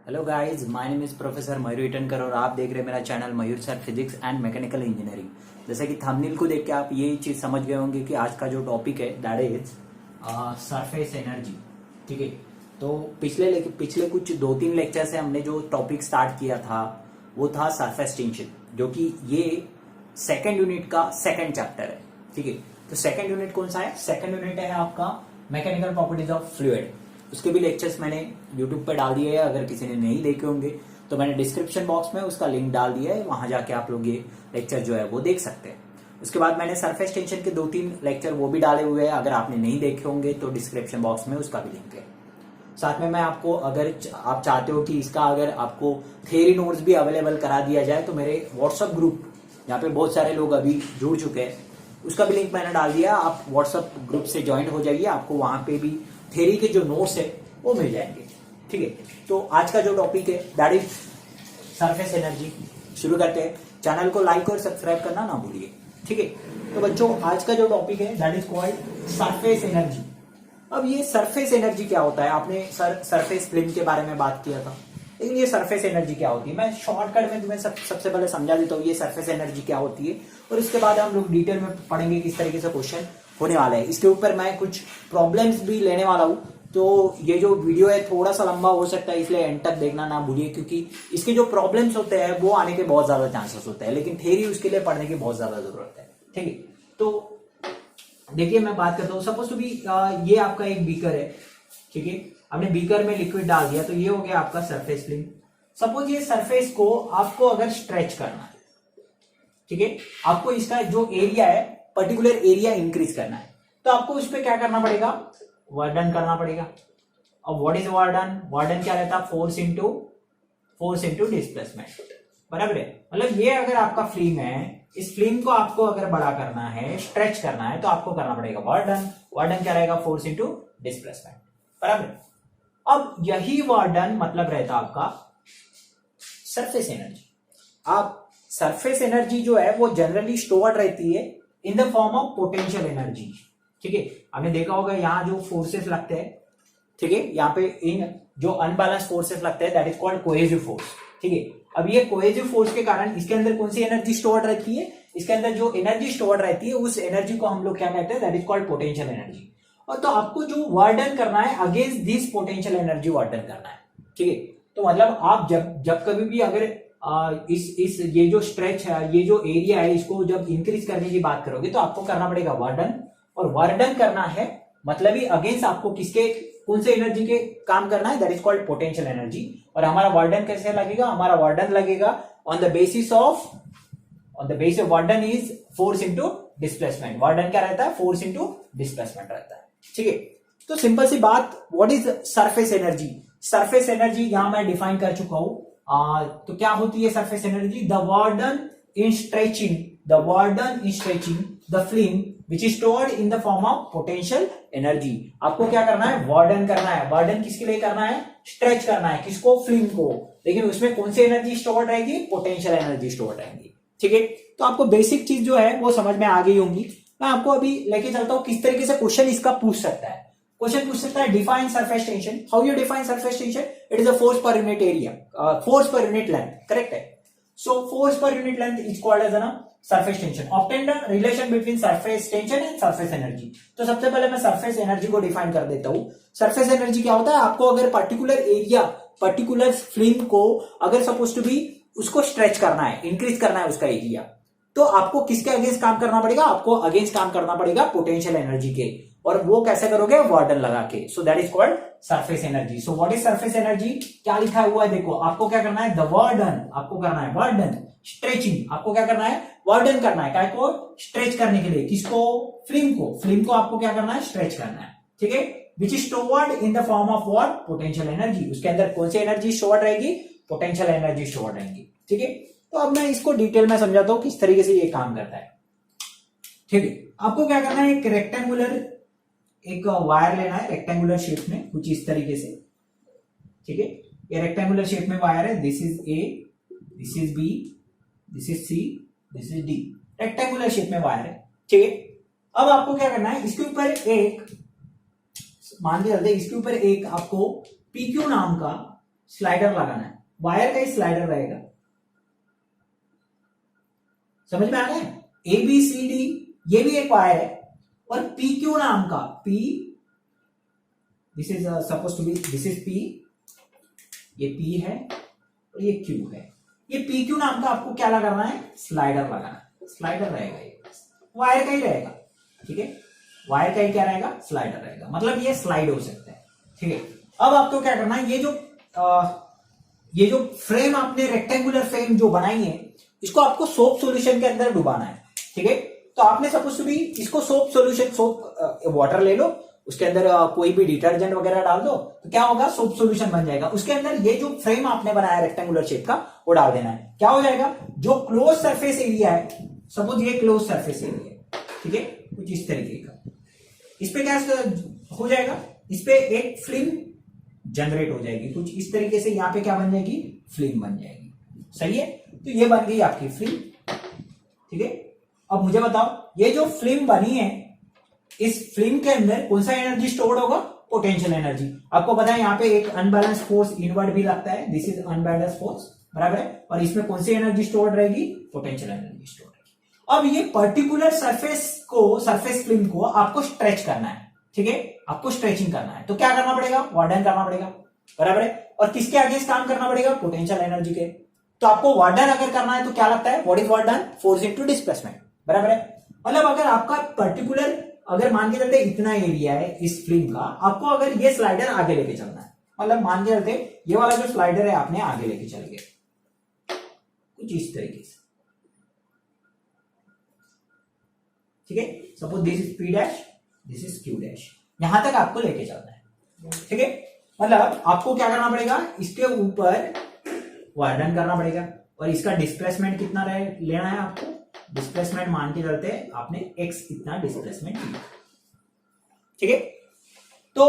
Hello guys, my name is professor Mayur Itankar और आप देख रहे हैं मेरा channel Mayur sir physics and mechanical engineering. जैसे कि थंबनेल को देख के आप ये चीज समझ गए होंगे कि आज का जो टॉपिक है दैट इज सरफेस एनर्जी। ठीक है, तो पिछले कुछ 2-3 लेक्चर से हमने जो टॉपिक स्टार्ट किया था वो था सरफेस टेंशन, जो कि ये सेकेंड यूनिट का सेकेंड चैप्टर है। ठीक है, तो सेकेंड यूनिट कौन सा है? सेकेंड यूनिट है आपका मैकेनिकल प्रॉपर्टीज ऑफ फ्लूइड। उसके भी लेक्चर्स मैंने यूट्यूब पे डाल दिए हैं, अगर किसी ने नहीं देखे होंगे तो मैंने डिस्क्रिप्शन बॉक्स में उसका लिंक डाल दिया है, वहां जाके आप लोग ये लेक्चर जो है वो देख सकते हैं। उसके बाद मैंने सरफेस टेंशन के 2-3 लेक्चर वो भी डाले हुए हैं, अगर आपने नहीं देखे होंगे तो डिस्क्रिप्शन बॉक्स में उसका भी लिंक है। साथ में मैं आपको, अगर आप चाहते हो कि इसका अगर आपको थ्योरी नोट्स भी अवेलेबल करा दिया जाए तो मेरे व्हाट्सएप ग्रुप, यहाँ पे बहुत सारे लोग अभी जुड़ चुके हैं, उसका भी लिंक मैंने डाल दिया। आप व्हाट्सएप ग्रुप से ज्वाइन हो जाइए, आपको वहां पे भी थ्योरी के जो नोट्स है वो मिल जाएंगे। ठीक है, तो आज का जो टॉपिक है दैट इज सरफेस एनर्जी। शुरू करते हैं। चैनल को लाइक और सब्सक्राइब करना ना भूलिए। ठीक है, तो बच्चों आज का जो टॉपिक है that is called surface energy. अब ये सरफेस एनर्जी क्या होता है? आपने सरफेस फिल्म के बारे में बात किया था, लेकिन ये सरफेस एनर्जी क्या होती है? मैं शॉर्टकट में तुम्हें सबसे पहले समझा देता हूँ ये सरफेस एनर्जी क्या होती है, और इसके बाद हम लोग डिटेल में पढ़ेंगे किस तरीके से क्वेश्चन होने वाला है। इसके ऊपर मैं कुछ प्रॉब्लम्स भी लेने वाला हूँ, तो ये जो वीडियो है थोड़ा सा लंबा हो सकता है, इसलिए एंड तक देखना ना भूलिए, क्योंकि इसके जो प्रॉब्लम्स होते हैं वो आने के बहुत ज्यादा चांसेस होते हैं, लेकिन थ्योरी उसके लिए पढ़ने की बहुत ज्यादा जरूरत है। ठीक है, तो देखिए मैं बात करता हूँ। सपोज टू बी ये आपका एक बीकर है। ठीक है, आपने बीकर में लिक्विड डाल दिया, तो ये हो गया आपका सरफेस फिल्म। सपोज ये सरफेस को आपको अगर स्ट्रेच करना है, ठीक है, आपको इसका जो एरिया है पर्टिकुलर एरिया इंक्रीज करना है, तो आपको उस पर क्या करना पड़ेगा? वर्क डन करना पड़ेगा। अब what is work done? Work done क्या रहता है? Force into displacement. बराबर है। मतलब ये अगर आपका फिल्म है, इस फिल्म को आपको अगर बड़ा करना है, स्ट्रेच करना है, तो आपको करना पड़ेगा वर्क डन। वर्क डन क्या रहेगा? Force into displacement. बराबर। अब यही वर्क डन मतलब रहता आपका सरफेस एनर्जी। आप सरफेस एनर्जी जो है वो जनरली स्टोर्ड रहती है in the form of potential energy. ठीक है, आपने देखा होगा यहाँ जो फोर्सेस लगते हैं, ठीक है, यहाँ पे इन जो अनबैलेंस फोर्सेस लगते हैं that is called cohesive force. ठीक है, अब ये कोहेसिव फोर्स के कारण इसके अंदर कौन सी एनर्जी स्टोर्ड रहती है? इसके अंदर जो एनर्जी स्टोर्ड रहती है उस एनर्जी को हम लोग क्या कहते हैं? That is called potential energy. और तो आपको जो वर्क डन करना है against this potential energy work done करना है। ठीक है, तो मतलब आप जब कभी भी अगर इस ये जो स्ट्रेच है, ये जो एरिया है, इसको जब इंक्रीज करने की बात करोगे तो आपको करना पड़ेगा वर्क डन। और वर्क डन करना है मतलब ही अगेंस्ट आपको किसके, कौन से एनर्जी के काम करना है? That is called potential energy. और हमारा वर्क डन कैसे लगेगा? हमारा वर्क डन लगेगा on the basis of work done is force into displacement. Work done क्या रहता है? फोर्स इंटू डिस्प्लेसमेंट रहता है। ठीक है, तो सिंपल सी बात, what is surface energy? Surface energy यहां मैं डिफाइन कर चुका हूं। तो क्या होती है surface energy? The work done in stretching the film which is stored in the form of potential energy। आपको क्या करना है? वर्क डन करना है। वर्क डन किसके लिए करना है? स्ट्रेच करना है। किसको? फिल्म को। लेकिन उसमें कौन सी एनर्जी स्टोर्ड रहेगी? पोटेंशियल एनर्जी स्टोर्ड रहेगी। ठीक है, तो आपको बेसिक चीज जो है वो समझ में आ गई होंगी। मैं आपको अभी लेके चलता हूं किस तरीके से क्वेश्चन इसका पूछ सकता है। क्वेश्चन पूछ सकता है define surface tension. How you define surface tension? It is a force per unit area, force per unit length. Correct है। So force per unit length is called as a surface tension. Obtain the relation between surface tension and surface energy. तो सबसे पहले मैं surface energy को define कर देता हूं। Surface energy क्या होता है? आपको अगर पर्टिकुलर एरिया, पर्टिकुलर फिल्म को अगर सपोज टू बी उसको स्ट्रेच करना है, इंक्रीज करना है उसका एरिया, तो आपको किसके अगेंस्ट काम करना पड़ेगा? आपको अगेंस्ट काम करना पड़ेगा पोटेंशियल एनर्जी के। और वो कैसे करोगे? वर्क डन लगा के। So that is called surface energy. So what is surface energy? क्या लिखा हुआ है देखो, आपको क्या करना है? द वर्क डन, आपको करना है वर्क डन। स्ट्रेचिंग, आपको क्या करना है? वर्क डन करना है। क्या को? स्ट्रेच करने के लिए। किसको? फिल्म को आपको क्या करना है? स्ट्रेच करना है। ठीक है, which is stored in the form of what? Potential energy. उसके अंदर कौन सी एनर्जी स्टोर्ड रहेगी? पोटेंशियल एनर्जी स्टोर्ड रहेगी। ठीक है, तो अब मैं इसको डिटेल में समझाता हूं किस तरीके से ये काम करता है। ठीक है, आपको क्या करना है? एक रेक्टेंगुलर एक वायर लेना है, रेक्टेंगुलर शेप में कुछ इस तरीके से। ठीक है, ये रेक्टेंगुलर शेप में वायर है। This is A, this is B, this is C, this is D. Rectangular shape में वायर है। ठीक है, अब आपको क्या करना है? इसके ऊपर एक, मान के चलते इसके ऊपर एक आपको PQ नाम का स्लाइडर लगाना है, वायर का ही स्लाइडर रहेगा। समझ में आ गया? ए बी सी डी ये भी एक वायर है, और पी क्यू नाम का, P this is suppose to be, this is P, ये पी है और ये क्यू है। ये पी क्यू नाम का आपको क्या लगाना है? स्लाइडर लगाना है। स्लाइडर रहेगा, ये वायर का ही रहेगा, ठीक है, वायर का ही क्या रहेगा? स्लाइडर रहेगा, मतलब ये स्लाइड हो सकता है, ठीक है। अब आपको क्या करना है, ये जो फ्रेम आपने रेक्टेंगुलर फ्रेम जो बनाई है, इसको आपको सोप सॉल्यूशन के अंदर डुबाना है, ठीक है। तो आपने सपोज टू बी इसको सोप सॉल्यूशन, सोप वाटर ले लो, उसके अंदर कोई भी डिटर्जेंट वगैरह डाल दो, तो क्या होगा? सोप सॉल्यूशन बन जाएगा। उसके अंदर ये जो फ्रेम आपने बनाया रेक्टेंगुलर शेप का, वो डाल देना है। क्या हो जाएगा? जो क्लोज सरफेस एरिया है, सपोज ये क्लोज सरफेस एरिया है, ठीक है, कुछ इस तरीके का, इस पे क्या हो जाएगा? इस पे एक फिल्म जनरेट हो जाएगी, कुछ इस तरीके से। यहां पे क्या बन जाएगी? फिल्म बन जाएगी, सही है। तो ये बन गई आपकी फिल्म, ठीक है। अब मुझे बताओ, ये जो फिल्म बनी है, इस फिल्म के अंदर कौन सा एनर्जी स्टोर्ड होगा? Potential energy. आपको पता है यहाँ पे एक अनबैलेंस फोर्स इनवर्ड भी लगता है, दिस इज अनबैलेंस फोर्स, बराबर है। और इसमें कौन सी एनर्जी स्टोर्ड रहेगी? पोटेंशियल एनर्जी स्टोर्ड रहेगी। अब ये पर्टिकुलर सरफेस फिल्म को आपको स्ट्रेच करना है, ठीक है, आपको स्ट्रेचिंग करना है। तो क्या करना पड़ेगा? वार्डन करना पड़ेगा, बराबर है। और किसके अगेंस्ट काम करना पड़ेगा? पोटेंशियल एनर्जी के। तो आपको वार्डन अगर करना है तो क्या लगता है? What is warden? Force into displacement, बराबर है। मतलब अगर आपका पर्टिकुलर, अगर मान के चलते इतना एरिया है इस फिल्म का, आपको अगर ये स्लाइडर आगे लेके चलना है, मतलब मान के चलते ये वाला जो स्लाइडर है आपने आगे लेके चल गए कुछ इस तरीके से, ठीक है। Suppose this is P dash, this is Q dash, यहां तक आपको लेके चलना है, ठीक है। मतलब आपको क्या करना पड़ेगा? इसके ऊपर वार्डन करना पड़ेगा, और इसका डिस्प्लेसमेंट कितना लेना है आपको? डिस्प्लेसमेंट मान के चलते आपने x इतना डिस्प्लेसमेंट लिया, ठीक है। तो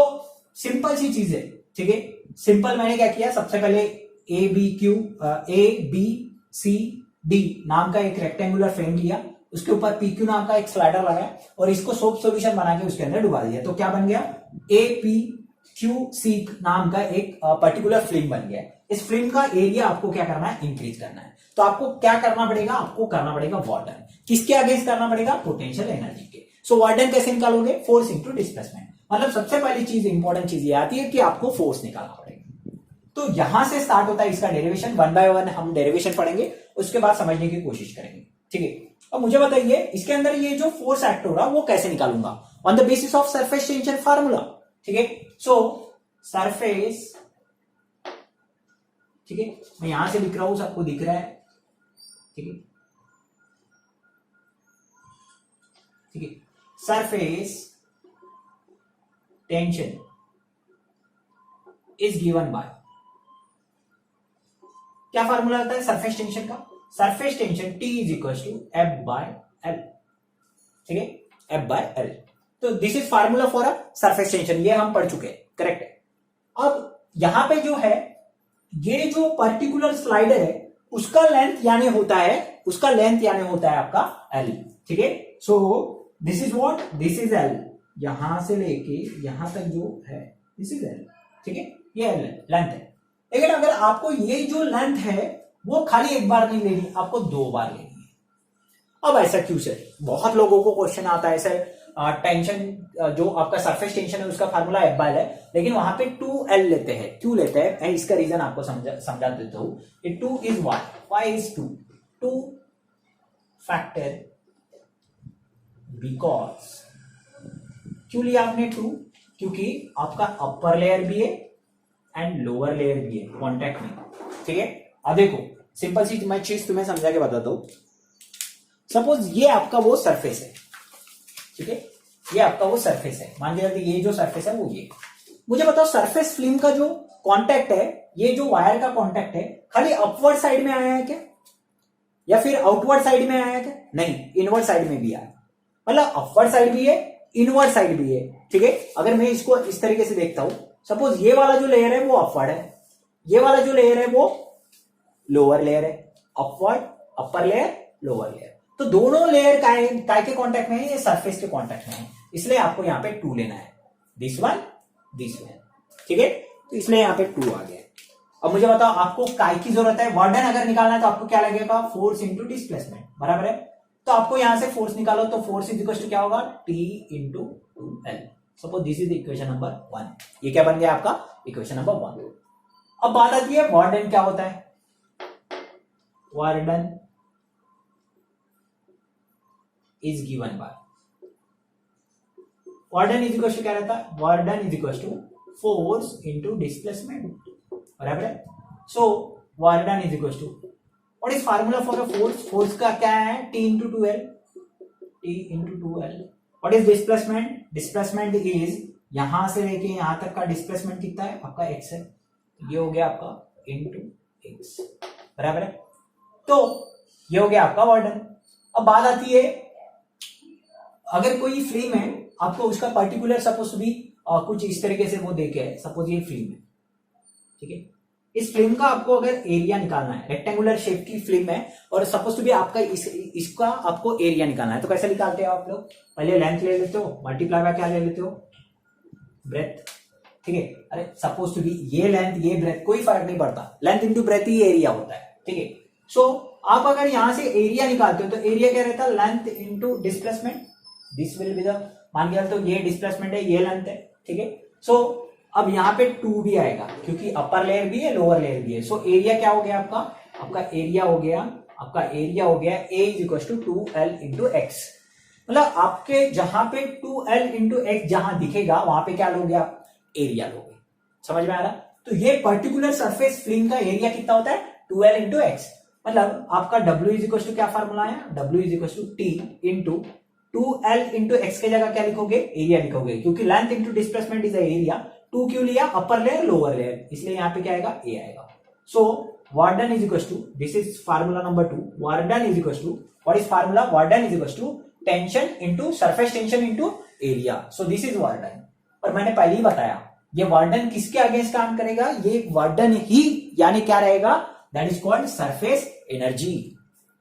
सिंपल सी चीज है, ठीक है। सिंपल मैंने क्या किया? सबसे पहले ए बी सी डी नाम का एक रेक्टेंगुलर फ्रेम लिया, उसके ऊपर पी क्यू नाम का एक स्लाइडर लगाया, और इसको सोप सॉल्यूशन बना के उसके अंदर डुबा दिया। तो क्या बन गया? ए पी क्यू सी नाम का एक पर्टिकुलर फिल्म बन गया। इस फिल्म का एरिया आपको क्या करना है? इंक्रीज करना है। तो आपको क्या करना पड़ेगा? आपको करना पड़ेगा वार्डन। किसके अगेंस्ट करना पड़ेगा? पोटेंशियल एनर्जी के। सो वार्डन कैसे निकालोगे? Force into displacement. मतलब सबसे पहली चीज, इंपॉर्टेंट चीज ये आती है कि आपको फोर्स निकालना पड़ेगा। तो यहां से स्टार्ट होता है इसका डेरिवेशन। 1 बाय 1 हम डेरिवेशन पढ़ेंगे, उसके बाद समझने की कोशिश करेंगे, ठीक है। अब मुझे बताइए, इसके अंदर ये जो फोर्स एक्ट हो रहा है वो कैसे निकालूंगा? On the basis of surface tension formula, ठीक है। सो सरफेस, ठीक है, मैं यहां से लिख रहा हूं, सबको दिख रहा है, ठीक है, ठीक है। Surface tension is given by, क्या फार्मूला आता है सरफेस टेंशन का? Surface tension T is equal to F by L, ठीक है, F बाय L। तो this is formula for a surface tension, ये हम पढ़ चुके हैं, करेक्ट है। अब यहां पे जो है, ये जो पर्टिकुलर स्लाइडर है उसका लेंथ यानी होता है आपका L, ठीक है। सो this is what? This is L, यहां से लेके यहां तक जो है दिस इज L, ठीक है, ये L लेंथ है। लेकिन अगर आपको ये जो लेंथ है वो खाली एक बार नहीं लेनी, आपको 2 बार लेनी है। अब ऐसा क्यों सर? बहुत लोगों को क्वेश्चन आता है सर, टेंशन जो आपका सरफेस टेंशन है उसका फार्मूला F बाय L है, लेकिन वहां पे 2L लेते हैं, क्यों लेते हैं? मैं इसका रीजन आपको समझा देता हूं। ये 2 is why is 2 factor, because क्यों लिया आपने 2? क्योंकि आपका अपर लेयर भी है एंड लोअर लेयर भी है कॉन्टैक्ट में, ठीक है। अब देखो सिंपल सी मैं चीज तुम्हें समझा के बताता हूं। सपोज ये आपका वो सरफेस है, ठीक है, ये आपका वो सरफेस है, मान के चलते ये जो सरफेस है वो ये। मुझे बताओ सरफेस फिल्म का जो कांटेक्ट है, ये जो वायर का कांटेक्ट है, खाली अपवर्ड साइड में आया है क्या, या फिर आउटवर्ड साइड में आया है क्या? नहीं, इनवर्ड साइड में भी आया। मतलब अपवर्ड साइड भी है, इनवर्ड साइड भी है, ठीक है। अगर मैं इसको इस तरीके से देखता हूं, सपोज ये वाला जो लेयर है वो अपवर्ड है, ये वाला जो लेयर है वो लोअर लेयर है, upward upper layer lower layer. तो दोनों लेयर काय के कांटेक्ट में है? ये सरफेस के कांटेक्ट में है, इसलिए आपको यहां पे 2 लेना है, दिस वन, ठीक है। तो इसलिए यहां पे 2 आ गया, अब मुझे बताओ आपको काय की जरूरत है, वार्डन अगर निकालना है तो आपको क्या लगेगा, फोर्स इंटू डिस्प्लेसमेंट, बराबर है। तो आपको यहां से फोर्स निकालो तो फोर्स इज इक्वल टू क्या होगा, T into 2L। Suppose this is equation number 1। ये क्या बन गया आपका, इक्वेशन नंबर 1। अब बात आती है वार्डन क्या होता है। Work done is given by, work done is equal to क्या रहता है, work done is equal to force into displacement, बराबर है। So work done is equal to, what is formula for a force, force का क्या है, T into 2L, T into 2L। What is displacement, displacement is यहां से लेके यहां तक का डिस्प्लेसमेंट कितना है आपका, x है, ये हो गया आपका इंटू x, बराबर है। तो ये हो गया आपका वार्डन। अब बात आती है, अगर कोई फ्रेम है आपको उसका पर्टिकुलर सपोज भी कुछ इस तरीके से वो देके है, सपोज ये फ्रेम है, ठीक है। इस फ्रेम का आपको अगर एरिया निकालना है, रेक्टेंगुलर शेप की फ्रेम है और सपोज टू भी आपका इसका आपको एरिया निकालना है, तो कैसे निकालते हो आप लोग, पहले लेंथ ले लेते हो, मल्टीप्लाई बाय क्या ले लेते हो, ब्रेथ, ठीक है। अरे सपोज टू भी ये लेंथ ये ब्रेथ कोई फर्क नहीं पड़ता, लेंथ इंटू ब्रेथ ही एरिया होता है, ठीक है। सो आप अगर यहां से एरिया निकालते हो तो एरिया क्या रहता है, length into displacement, this will be the, मान के तो ये डिस्प्लेसमेंट है, ये लेंथ है, ठीक है। सो अब यहाँ पे 2 भी आएगा क्योंकि अपर लेयर भी है लोअर लेयर भी है। सो एरिया क्या हो गया आपका, आपका एरिया हो गया, आपका एरिया हो गया A is equal to 2L into X. मतलब आपके जहां पे 2L इंटू एक्स जहां दिखेगा वहां पे क्या लोगे आप, एरिया लोगे, समझ में आ रहा। तो ये पर्टिकुलर सरफेस फ्रेम का एरिया कितना होता है, 2L इंटू एक्स। मतलब आपका W इज इक्वल टू क्या फार्मूला है, W is equal to T into 2L into X के जगह क्या लिखोगे, एरिया लिखोगे, क्योंकि length into displacement is area. 2 क्यों लिया, अपर लेयर लोअर लेयर, इसलिए यहां पे क्या आएगा, ए आएगा। So work done is equal to, this is formula number 2, work done is equal to, what is formula, work done is equal to tension into surface tension into area. So this is work done. और मैंने पहले ही बताया ये warden किसके against काम करेगा, ये W done ही यानी क्या रहेगा, that is called surface energy.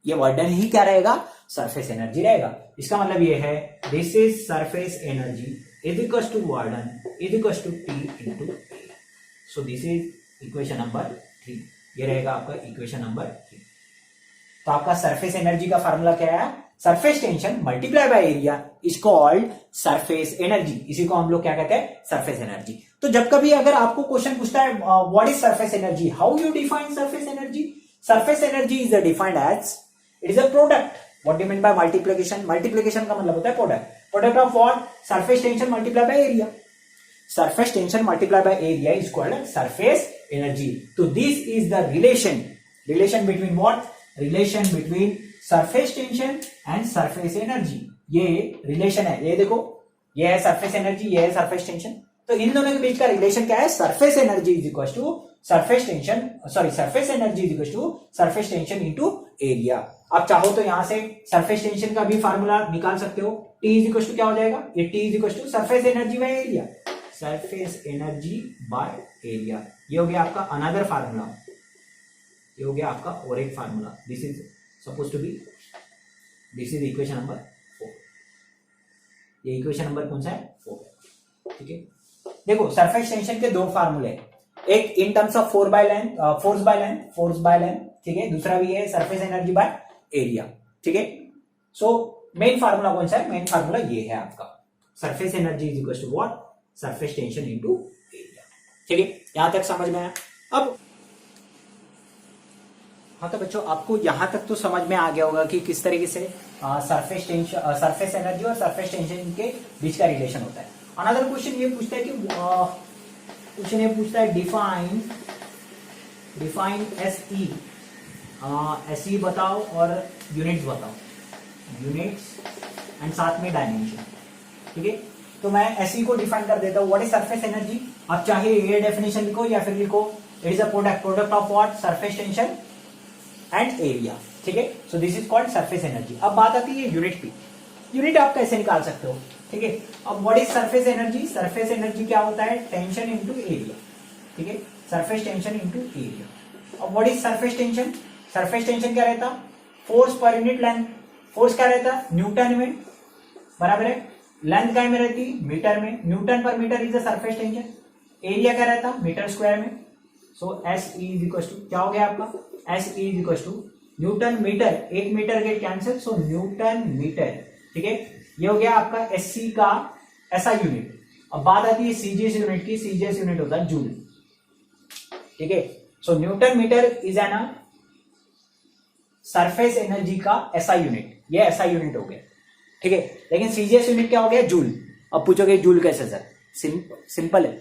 ये वार्डन ही क्या रहेगा, सरफेस एनर्जी रहेगा। इसका मतलब ये है this is surface energy is equal to W done is equal to T into A. So this is equation number 3, ये रहेगा आपका इक्वेशन नंबर 3। तो आपका सरफेस एनर्जी का फार्मूला क्या है, surface tension multiply by area is called surface energy. इसी को हम लोग क्या कहते हैं, सरफेस एनर्जी। तो जब कभी अगर आपको क्वेश्चन पूछता है what is surface energy, how you define surface energy, surface energy is defined as it is a product. What do you mean by multiplication, multiplication का मतलब होता है product, product of what, surface tension multiply by area. Surface tension multiply by area is called surface energy. तो this is the relation, relation between what, relation between surface tension and surface energy. ये relation है, ये देखो, ये है surface energy, ये है surface tension. तो इन दोनों के बीच का रिलेशन क्या है, surface energy is equal to surface tension, sorry surface energy is equal to surface tension into area. आप चाहो तो यहां से सरफेस टेंशन का भी फार्मूला निकाल सकते हो, T इज इक्वल टू क्या हो जाएगा, ये T is equal to surface energy by area, surface energy by area. ये हो गया आपका अनदर फार्मूला, ये हो गया आपका और एक formula. This is suppose to be, this is equation number 4। ये इक्वेशन नंबर कौन सा है, 4, ठीक है। देखो सरफेस टेंशन के 2 फार्मूले, एक in terms of force by length, ठीक है, दूसरा भी है सरफेस एनर्जी बाय एरिया, ठीक है। सो मेन फार्मूला कौन सा है, मेन फार्मूला ये है आपका, surface energy is equal to what, surface tension into area, ठीक है। यहां तक समझ में आया। अब हाँ तो बच्चों आपको यहां तक तो समझ में आ गया होगा कि किस तरीके से सरफेस टेंशन, सरफेस एनर्जी और सरफेस टेंशन के बीच का रिलेशन होता है। अनदर क्वेश्चन ये पूछता है कि क्वेश्चन ये पूछता है डिफाइन एसई, एसई बताओ और यूनिट्स बताओ, यूनिट्स एंड साथ में डायमेंशन, ठीक है। तो मैं एसई को डिफाइन कर देता हूं, व्हाट इज सरफेस एनर्जी। आप चाहे ये डेफिनेशन लिखो या फिर लिखो it is a product of what, surface tension and area, ठीक है। सो this is called surface energy. अब बात आती है यूनिट की, यूनिट आप कैसे निकाल सकते हो, ठीक है। अब what is surface energy, surface energy क्या होता है, टेंशन इंटू एरिया, ठीक है, सरफेस टेंशन इंटू एरिया। अब what is surface tension, surface tension क्या रहता, force per unit length, force क्या रहता न्यूटन में, बराबर है, लेंथ क्या में रहती मीटर में, newton per meter is the surface tension, area क्या रहता मीटर स्क्वायर में। So S E is equal to क्या हो गया आपका, S E is equal to newton meter, एक meter get cancel, so newton meter, ठीक है। ये हो गया आपका एस सी का ऐसा यूनिट। अब बात आती है सीजीएस यूनिट की, सीजीएस यूनिट होता है जूल, ठीक है। So newton meter is an surface energy का ऐसा यूनिट, ये ऐसा यूनिट हो गया, ठीक है। लेकिन सीजीएस यूनिट क्या हो गया, जूल। अब पूछोगे जूल कैसे सर, सिंपल है,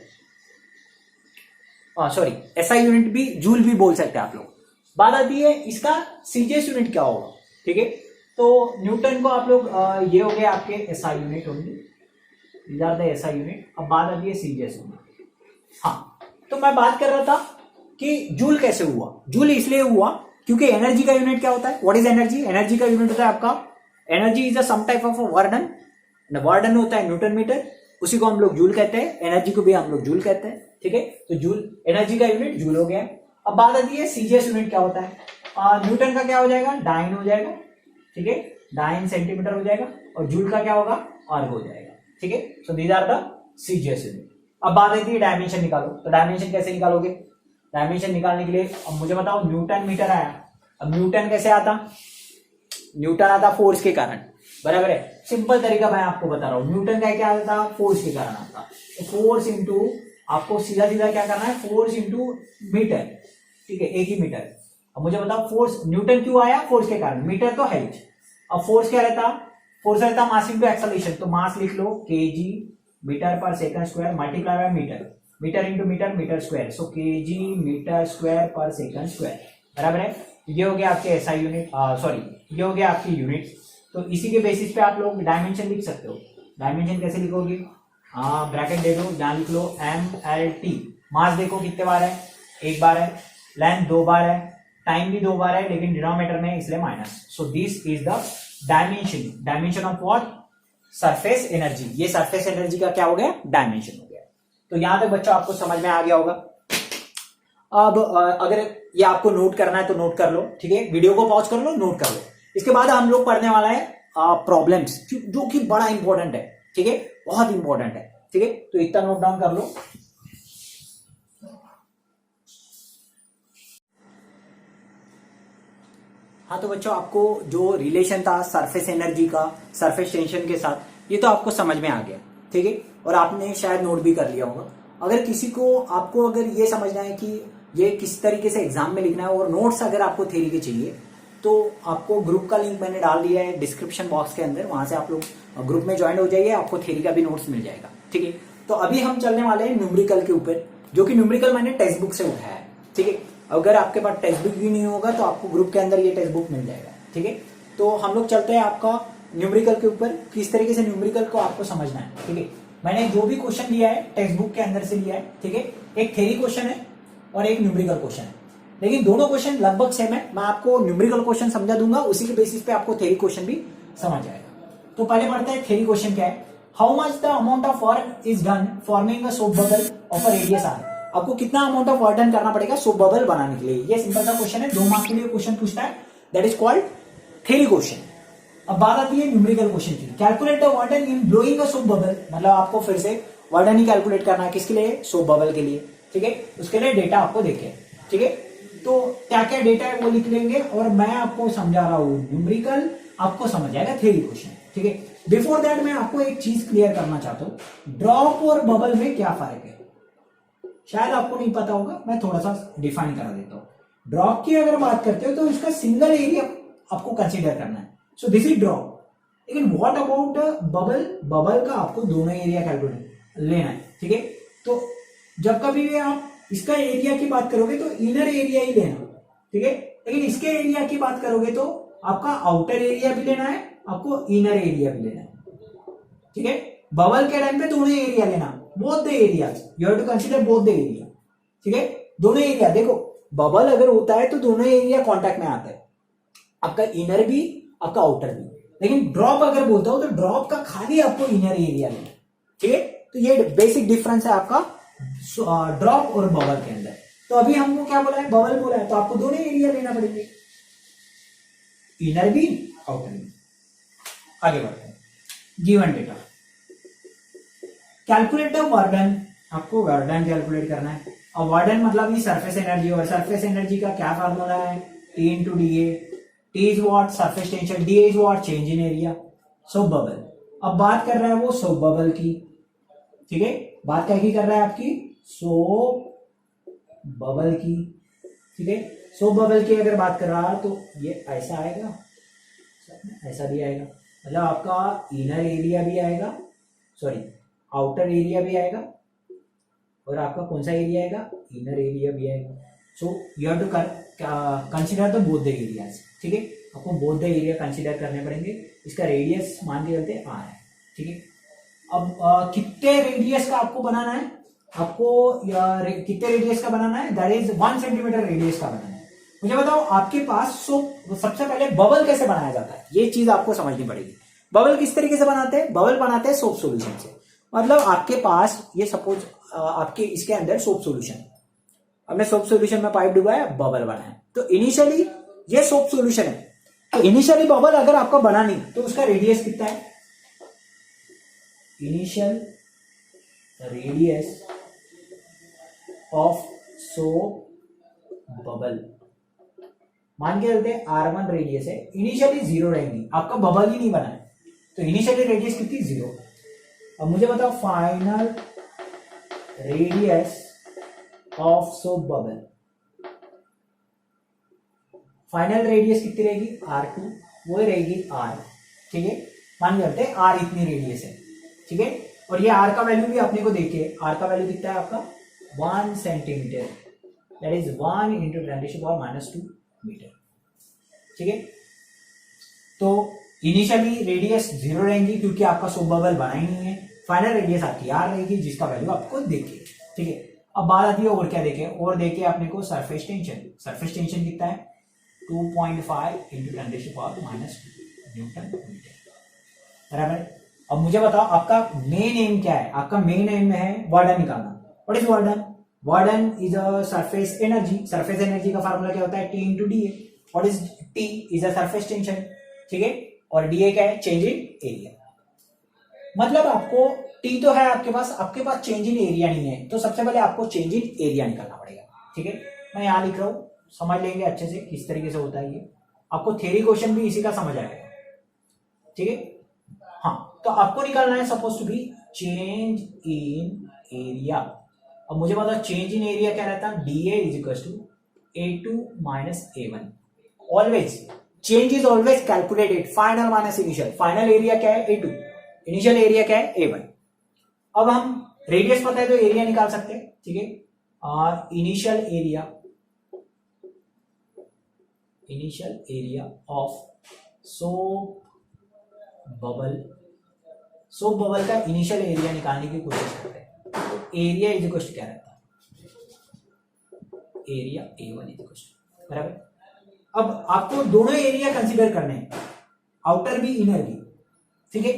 सॉरी एसआई यूनिट भी जूल भी बोल सकते हैं आप लोग। बात आती है इसका सीजीएस यूनिट क्या होगा, ठीक है। तो न्यूटन को आप लोग ये हो गया आपके एसआई यूनिट होंगे, these are the SI unit. अब बात आती है सीजीएस यूनिट। हाँ, तो मैं बात कर रहा था कि जूल कैसे हुआ। जूल इसलिए हुआ क्योंकि एनर्जी का यूनिट क्या होता है, व्हाट इज एनर्जी, एनर्जी का यूनिट होता है आपका, energy is a some type of work done, work done होता है न्यूटन मीटर, उसी को हम लोग जूल कहते हैं, एनर्जी को भी हम लोग जूल कहते हैं, ठीक है। तो जूल एनर्जी का यूनिट जूल हो गया। अब बात आती है सीजीएस यूनिट क्या होता है, न्यूटन का क्या हो जाएगा, डाइन हो जाएगा, ठीक है, डाइन सेंटीमीटर हो जाएगा, और जूल का क्या होगा, अर्ग हो जाएगा, ठीक है। So these are the CGS unit. अब बात आती है डायमेंशन निकालो, तो डायमेंशन कैसे निकालोगे, डायमेंशन निकालने के लिए अब मुझे बताओ, न्यूटन मीटर आया, अब न्यूटन कैसे आता, न्यूटन आता फोर्स के कारण, बराबर है। सिंपल तरीका मैं आपको बता रहा हूं, न्यूटन का क्या आता, फोर्स के कारण आता, तो फोर्स इंटू, आपको सीधा सीधा क्या करना है, फोर्स इंटू मीटर, ठीक है, एक ही मीटर। अब मुझे बताओ फोर्स, न्यूटन क्यों आया, फोर्स के कारण, मीटर तो है ही। अब फोर्स क्या रहता, फोर्स रहता मास इंटू एक्सेलरेशन, तो मास लिख लो kg metre per second square multiply by metre, metre into metre, metre square, so kg metre square per second square, बराबर है। ये हो गया आपके एसआई यूनिट, सॉरी ये हो गया आपकी यूनिट। तो इसी के बेसिस पे आप लोग डायमेंशन लिख सकते हो। डायमेंशन कैसे लिखोगे, ब्रैकेट दे दो, यहां लिख लो एम एल टी, मास देखो कितने बार है, एक बार है, लेंथ 2 बार है, टाइम भी 2 बार है, लेकिन डिनोमिनेटर में इसलिए minus, so this is the dimension, dimension of what, surface energy. ये सरफेस एनर्जी का क्या हो गया, डायमेंशन हो गया। तो यहां तक बच्चों आपको समझ में आ गया होगा। अब अगर ये आपको नोट करना है तो नोट कर लो, ठीक है, वीडियो को पॉज कर लो, नोट कर लो। इसके बाद हम लोग पढ़ने वाला है प्रॉब्लम्स, जो कि बड़ा इंपॉर्टेंट है, ठीक है, बहुत इंपॉर्टेंट है, ठीक है। तो इतना नोट डाउन कर लो। हाँ, तो बच्चों आपको जो रिलेशन था सरफेस एनर्जी का सरफेस टेंशन के साथ, ये तो आपको समझ में आ गया, ठीक है, और आपने शायद नोट भी कर लिया होगा। अगर किसी को, आपको अगर ये समझना है कि ये किस तरीके से एग्जाम में लिखना है, और नोट्स अगर आपको थ्योरी के चाहिए, तो आपको ग्रुप का लिंक मैंने डाल दिया है डिस्क्रिप्शन बॉक्स के अंदर, वहां से आप लोग ग्रुप में ज्वाइन हो जाइए, आपको थ्योरी का भी नोट्स मिल जाएगा, ठीक है। तो अभी हम चलने वाले हैं न्यूमेरिकल के ऊपर, जो कि न्यूमेरिकल मैंने टेक्स्ट बुक से उठाया है, ठीक है। अगर आपके पास टेक्स्ट बुक भी नहीं होगा तो आपको ग्रुप के अंदर ये टेक्स्ट बुक मिल जाएगा, ठीक है। तो हम लोग चलते हैं आपका न्यूमेरिकल के ऊपर, किस तरीके से न्यूमेरिकल को आपको समझना है, ठीक है। मैंने जो भी क्वेश्चन लिया है टेक्स्ट बुक के अंदर से लिया है, ठीक है। एक थ्योरी क्वेश्चन है और एक न्यूमेरिकल क्वेश्चन है, लेकिन दोनों क्वेश्चन लगभग सेम है। मैं आपको न्यूमेरिकल क्वेश्चन समझा दूंगा, उसी के बेसिस पे आपको थ्योरी क्वेश्चन भी समझ आएगा। तो पहले पढ़ते हैं थ्योरी क्वेश्चन क्या है। How much the amount of work is done forming a soap bubble of a radius R, आपको कितना अमाउंट ऑफ वर्क डन करना पड़ेगा सोप बबल बनाने के लिए। ये सिंपल सा क्वेश्चन है, 2 मार्क्स के लिए क्वेश्चन पूछता है, that is called theory question. अब बात आती है न्यूमेरिकल क्वेश्चन की, calculate the वर्डन in blowing a soap bubble, मतलब आपको फिर से वर्डन ही कैलकुलेट करना है, किसके लिए, सोप बबल के लिए, ठीक है। उसके लिए डेटा आपको देखे, ठीक है। तो क्या क्या डेटा है वो लिख लेंगे, और मैं आपको समझा रहा हूं न्यूमेरिकल, आपको समझ आएगा थ्योरी क्वेश्चन, ठीक है। बिफोर दैट मैं आपको एक चीज क्लियर करना चाहता हूं, ड्रॉप और बबल में क्या फर्क है, शायद आपको नहीं पता होगा, मैं थोड़ा सा डिफाइन करा देता हूं। ड्रॉप की अगर बात करते हो तो इसका सिंगल एरिया आपको कंसीडर करना है, सो दिस इज ड्रॉप। लेकिन व्हाट अबाउट बबल, बबल का आपको दोनों एरिया कैलकुलेट लेना है, ठीक है। तो जब कभी भी आप इसका एरिया की बात करोगे तो इनर एरिया ही लेना, ठीक है। लेकिन इसके एरिया की बात करोगे तो आपका आउटर एरिया भी लेना है, आपको इनर एरिया भी लेना है, ठीक है। बबल के टाइम पे दोनों एरिया लेना, both the areas, you have to consider both the area, ठीक है। दोनों एरिया देखो, बबल अगर होता है तो दोनों एरिया कांटेक्ट में आता है, आपका इनर भी आपका आउटर भी। लेकिन ड्रॉप अगर बोलता हो तो ड्रॉप का खाली आपको इनर एरिया लेना, ठीक है। तो ये बेसिक डिफरेंस है आपका ड्रॉप और बबल के अंदर। तो अभी हमको क्या बोला है, बबल बोला है, तो आपको दोनों एरिया लेना पड़ेंगे, इनर भी आउटर भी। आगे बढ़ते हैं, गिवन डेटा, कैलकुलेट द वर्डन आपको वर्क डन कैलकुलेट करना है। और वर्क डन मतलब ये सरफेस एनर्जी, और सरफेस एनर्जी का क्या फार्मूला है, T into D A. T is what, surface tension, D is what, change in area, soap bubble. अब बात कर रहा है वो सोप बबल की, ठीक है, बात क्या की कर रहा है आपकी, सोप बबल की, ठीक है। सोप बबल की अगर बात कर रहा है तो ये ऐसा आएगा, ऐसा भी आएगा, मतलब आपका इनर एरिया भी आएगा, सॉरी आउटर एरिया भी आएगा, और आपका कौन सा एरिया आएगा, इनर एरिया भी आएगा। So you have to consider the both the areas, ठीक है, आपको बोथ द एरिया कंसिडर करने पड़ेंगे। इसका रेडियस मान के चलते आर है, ठीक है। अब कितने रेडियस का आपको बनाना है, आपको कितने रेडियस का बनाना है, दैट इज 1 सेंटीमीटर रेडियस का बनाना है। मुझे बताओ आपके पास सबसे पहले बबल कैसे बनाया जाता है, ये चीज आपको समझनी पड़ेगी। बबल किस तरीके से बनाते हैं, बबल बनाते हैं सोप सॉल्यूशन से। मतलब आपके पास ये सपोज आपके इसके अंदर सोप सॉल्यूशन, हमने सोप सॉल्यूशन में पाइप डुबाया, बबल बना है, तो इनिशियली ये सोप सॉल्यूशन है, तो इनिशियली बबल अगर आपका बना नहीं तो उसका रेडियस कितना है, initial radius of soap bubble मान के चलते हैं R1 रेडियस है, इनिशियली 0 रहेंगी, आपका बबल ही नहीं बना है, तो इनिशियली रेडियस कितनी, 0। अब मुझे बताओ final radius of soap bubble, final radius कितनी रहेगी, R2, वो रहेगी R, ठीक है, मान के चलते हैं R इतनी रेडियस है, ठीक है। और ये R का वैल्यू भी अपने को देखिए, R का वैल्यू कितना है आपका 1 centimetre, that is 1 into 10⁻² metre, ठीक है। तो इनिशियली रेडियस 0 रहेंगी क्योंकि आपका सोप बबल बना ही नहीं है, फाइनल रेडियस आपकी R रहेगी जिसका वैल्यू आपको देखिए, ठीक है। अब बात आती है और क्या देखे, और देखिए अपने को सरफेस टेंशन, सरफेस टेंशन कितना है 2.5 इंटू 10⁻² न्यूटन मीटर, बराबर। अब मुझे बताओ आपका मेन एम क्या है, आपका मेन एम है वर्क डन निकालना। What is work done, work done is a surface energy, surface energy का फार्मूला क्या होता है, T into D A. What is T, is a surface tension, ठीक है, और डी ए क्या है, चेंज इन एरिया। मतलब आपको टी तो है आपके पास चेंज इन एरिया नहीं है, तो सबसे पहले आपको चेंज इन एरिया निकालना पड़ेगा, ठीक है। मैं यहां लिख रहा हूं, समझ लेंगे अच्छे से किस तरीके से होता है ये, आपको थ्योरी क्वेश्चन भी इसी का समझ आएगा, ठीक है। हाँ, तो आपको निकालना है suppose to be change in area. अब मुझे पता चेंज इन एरिया क्या रहता है, D A is equal to A2 minus A1। Always change is always calculated final minus initial, final area क्या है A2, इनिशियल एरिया क्या है A1। अब हम रेडियस पता है तो एरिया निकाल सकते हैं, ठीक है। और initial area of soap bubble का इनिशियल एरिया निकालने की कोशिश करते हैं, तो एरिया इज इक्वल टू क्या रहता है, area A1 is equal to, बराबर। अब आपको दोनों एरिया कंसीडर करने हैं, आउटर भी इनर भी, ठीक है।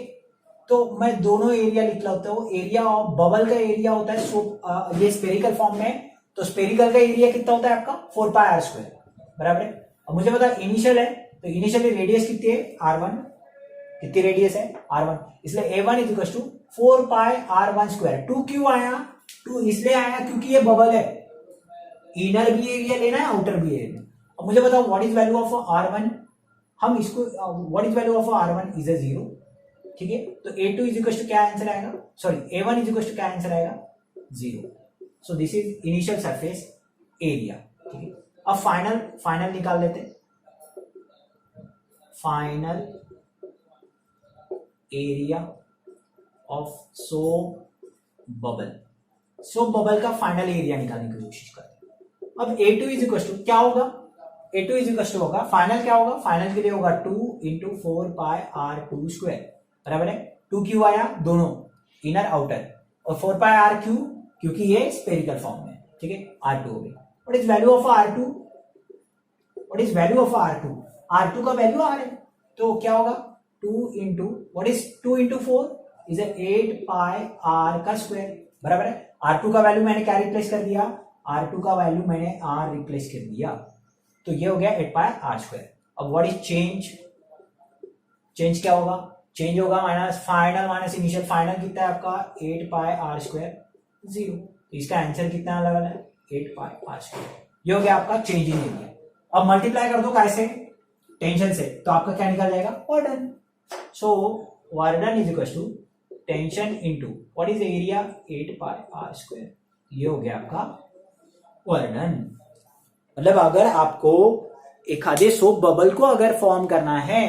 तो मैं दोनों एरिया लिख लेता हूं, एरिया ऑफ बबल का एरिया होता है सोप, ये स्पेरिकल फॉर्म में, तो स्पेरिकल का एरिया कितना होता है आपका 4πr², बराबर है। अब मुझे पता इनिशियल है, तो इनिशियली रेडियस कितनी है R1, कितनी रेडियस है R1, इसलिए A1 is equal to 4πr1²। 2 क्यों आया, 2 इसलिए आया क्योंकि ये बबल है, इनर भी एरिया लेना है, आउटर भी एरिया। अब मुझे बताओ what is value of R1, हम इसको what is value of R1 is a 0, ठीक है। तो A2 इज इक्वल टू क्या आंसर आएगा, sorry A1 is equal to क्या आंसर आएगा 0। So this is initial surface area, ठीक है। अब फाइनल निकाल लेते हैं, final area of soap bubble का फाइनल एरिया निकालने की कोशिश करते हैं। अब A2 इज इक्वल टू क्या होगा, A2 इज इक्वल टू होगा फाइनल, क्या होगा फाइनल के लिए होगा 2 इंटू 4πr², बराबर है। 2 क्यों आया, दोनों इनर आउटर, और 4πr क्योंकि ये स्पेरिकल फॉर्म में, ठीक है, R2 हो गया। What is value of R2, what is value of R2, R2 का वैल्यू R है, तो क्या होगा 2 into what is 2 into 4 is 8πr का स्क्वायर, बराबर है। R2 का वैल्यू मैंने क्या रिप्लेस कर दिया, R2 का वैल्यू मैंने R रिप्लेस कर दिया, तो ये हो गया 8πr²। अब व्हाट इज चेंज क्या होगा, चेंज होगा minus final minus initial, final कितना है आपका 8πr², 0। तो इसका आंसर कितना आने वाला है 8 पाई आर स्क्वायर। ये हो गया आपका चेंज इन एरिया। अब मल्टीप्लाई कर दो कैसे, टेंशन से, तो आपका क्या निकल जाएगा work done. So work done is equal to tension into what is area 8 pi r square. ये हो गया आपका वर्डन। मतलब अगर आपको एक आधे सोप बबल को अगर फॉर्म करना है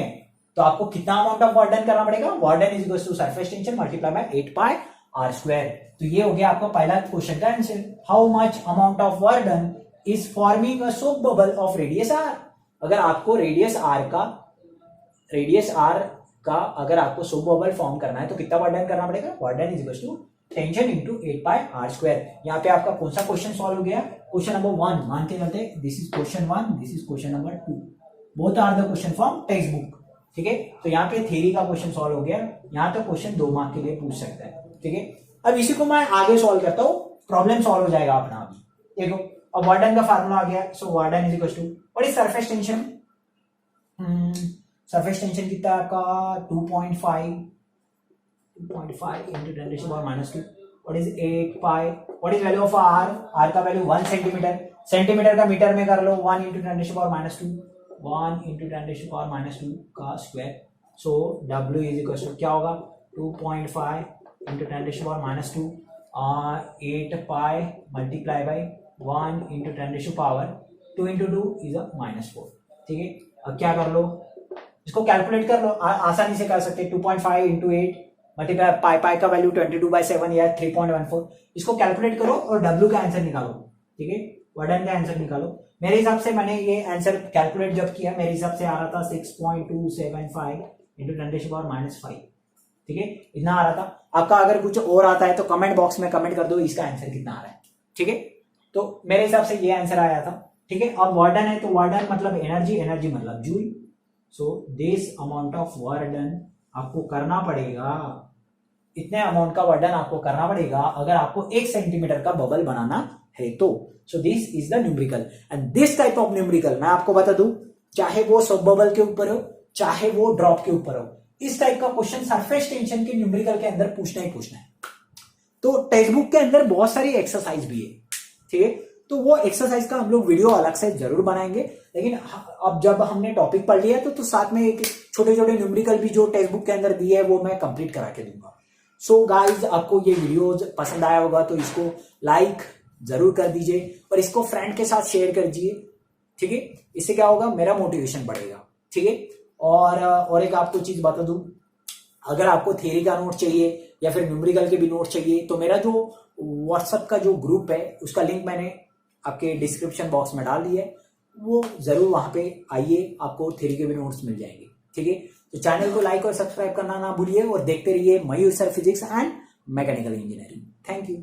तो आपको कितना अमाउंट ऑफ वर्डन करना पड़ेगा, work done is equal to surface tension multiply by 8 pi r square. तो ये हो गया आपका पहला क्वेश्चन का answer. How much amount of work done is forming a soap bubble of radius r. अगर आपको रेडियस आर का अगर आपको सोप बबल फॉर्म करना है तो कितना वर्डन करना पड़ेगा, work done is equal to tension into 8 pi r square. यहाँ पे आपका कौन सा क्वेश्चन सॉल्व हो गया, क्वेश्चन नंबर 1 मानते चलते, this is question 1, this is question number 2, both are the question from textbook. ठीक है, तो यहाँ पे थ्योरी का क्वेश्चन सॉल्व हो गया। यहाँ तो क्वेश्चन 2 मार्क के लिए पूछ सकता है। ठीक है, अब इसी को मैं आगे सॉल्व करता हूँ, प्रॉब्लम सॉल्व हो जाएगा अपना। अभी देखो, अब वर्डन का फार्मूला आ गया। So work done is equal to what is surface tension. Surface tension कितना आपका 2.5 into 10 raised to power minus 2. What is 8 pi? What is value of r? R का वैल्यू 1 सेंटीमीटर, सेंटीमीटर का मीटर में कर लो 1 into 10 raised to power minus 2, 1 into 10 raised to power minus 2 का square. So W is equal to क्या होगा 2.5 into 10 raised to power minus 2 8 pi multiply by 1 into 10 raised to power 2 into 2 is a -4। ठीक है, अब क्या कर लो, इसको calculate कर लो, आसानी से कर सकते हैं। 2.5 into 8 मल्टीप्लाई पाई का वैल्यू 22/7 या 3.14, इसको कैलकुलेट करो और W का आंसर निकालो। ठीक है, वर्डन का आंसर निकालो। मेरे हिसाब से मैंने ये आंसर कैलकुलेट जब किया, मेरे हिसाब से आ रहा था 6.275 into 10 raised to power -5। ठीक है, इतना आ रहा था। आपका अगर कुछ और आता है तो कमेंट बॉक्स में कमेंट कर दो इसका आंसर कितना आ रहा है। ठीक है, तो मेरे हिसाब से ये आंसर आया था। ठीक है, अब वर्डन है तो वर्डन मतलब एनर्जी, एनर्जी मतलब joule. So this amount of work done आपको करना पड़ेगा, इतने अमाउंट का वर्डन आपको करना पड़ेगा अगर आपको 1 सेंटीमीटर का बबल बनाना है तो। सो this is the numerical and this type of numerical मैं आपको बता दूं, चाहे वो सब बबल के ऊपर हो चाहे वो ड्रॉप के ऊपर हो, इस टाइप का क्वेश्चन सरफेस टेंशन के न्यूमेरिकल के अंदर पूछना ही पूछना है। तो टेक्स्ट बुक के अंदर बहुत सारी एक्सरसाइज भी है। ठीक है, तो वो एक्सरसाइज का हम लोग वीडियो अलग से जरूर बनाएंगे, लेकिन अब जब हमने टॉपिक पढ़ लिया तो साथ में एक छोटे छोटे न्यूमेरिकल भी जो टेक्स्ट बुक के अंदर दिए है वो मैं कंप्लीट करा के दूंगा। सो गाइज, आपको ये वीडियो पसंद आया होगा तो इसको लाइक जरूर कर दीजिए और इसको फ्रेंड के साथ शेयर कर दीजिए। ठीक है, इससे क्या होगा, मेरा मोटिवेशन बढ़ेगा। ठीक है, और एक आपको चीज बता दूं, अगर आपको थ्योरी का नोट चाहिए या फिर न्यूमेरिकल के भी नोट चाहिए तो मेरा जो व्हाट्सएप का जो ग्रुप है उसका लिंक मैंने आपके डिस्क्रिप्शन बॉक्स में डाल दिया है, वो जरूर वहां पे आइए, आपको थ्योरी के भी नोट्स मिल जाएंगे। ठीक है, तो चैनल को लाइक और सब्सक्राइब करना ना भूलिए और देखते रहिए Mayur sir physics and mechanical engineering. Thank you.